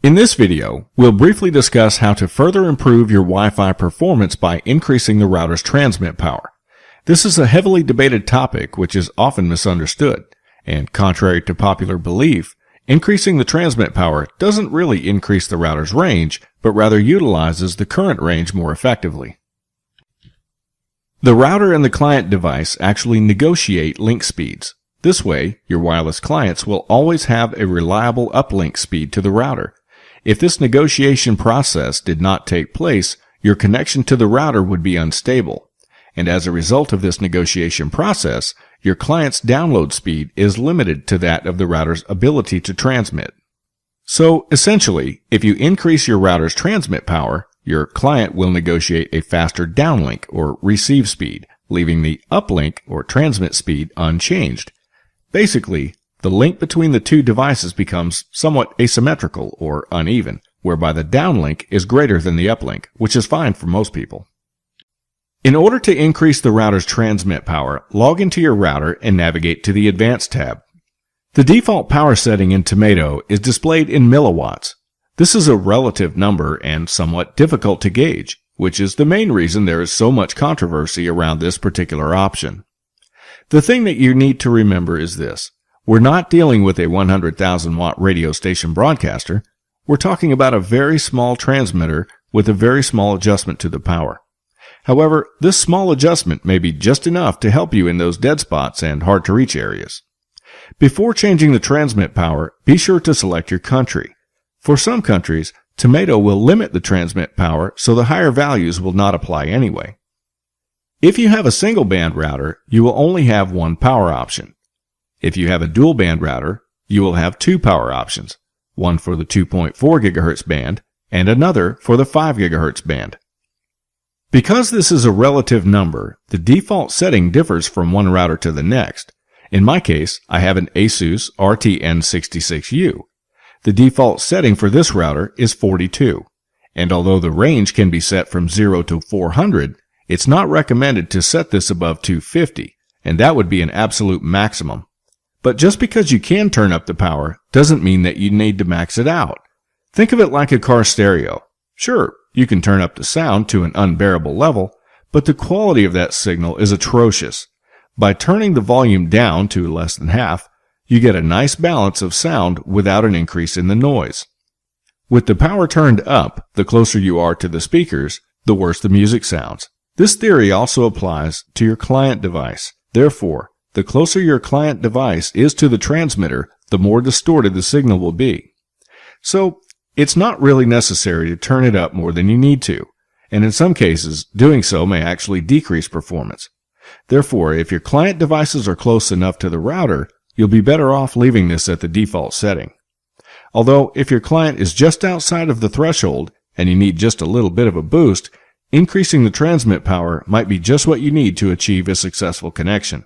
In this video, we'll briefly discuss how to further improve your Wi-Fi performance by increasing the router's transmit power. This is a heavily debated topic which is often misunderstood, and contrary to popular belief, increasing the transmit power doesn't really increase the router's range, but rather utilizes the current range more effectively. The router and the client device actually negotiate link speeds. This way, your wireless clients will always have a reliable uplink speed to the router. If this negotiation process did not take place, your connection to the router would be unstable. And as a result of this negotiation process, your client's download speed is limited to that of the router's ability to transmit. So, essentially, if you increase your router's transmit power, your client will negotiate a faster downlink or receive speed, leaving the uplink or transmit speed unchanged. Basically, the link between the two devices becomes somewhat asymmetrical or uneven, whereby the downlink is greater than the uplink, which is fine for most people. In order to increase the router's transmit power, log into your router and navigate to the Advanced tab. The default power setting in Tomato is displayed in milliwatts. This is a relative number and somewhat difficult to gauge, which is the main reason there is so much controversy around this particular option. The thing that you need to remember is this. We're not dealing with a 100,000 watt radio station broadcaster. We're talking about a very small transmitter with a very small adjustment to the power. However, this small adjustment may be just enough to help you in those dead spots and hard to reach areas. Before changing the transmit power, be sure to select your country. For some countries, Tomato will limit the transmit power so the higher values will not apply anyway. If you have a single band router, you will only have one power option. If you have a dual band router, you will have two power options, one for the 2.4 GHz band and another for the 5 GHz band. Because this is a relative number, the default setting differs from one router to the next. In my case, I have an ASUS RTN66U. The default setting for this router is 42, and although the range can be set from 0 to 400, it's not recommended to set this above 250, and that would be an absolute maximum. But just because you can turn up the power doesn't mean that you need to max it out. Think of it like a car stereo. Sure, you can turn up the sound to an unbearable level, but the quality of that signal is atrocious. By turning the volume down to less than half, you get a nice balance of sound without an increase in the noise. With the power turned up, the closer you are to the speakers, the worse the music sounds. This theory also applies to your client device. Therefore, the closer your client device is to the transmitter, the more distorted the signal will be. So, it's not really necessary to turn it up more than you need to, and in some cases, doing so may actually decrease performance. Therefore, if your client devices are close enough to the router, you'll be better off leaving this at the default setting. Although, if your client is just outside of the threshold and you need just a little bit of a boost, increasing the transmit power might be just what you need to achieve a successful connection.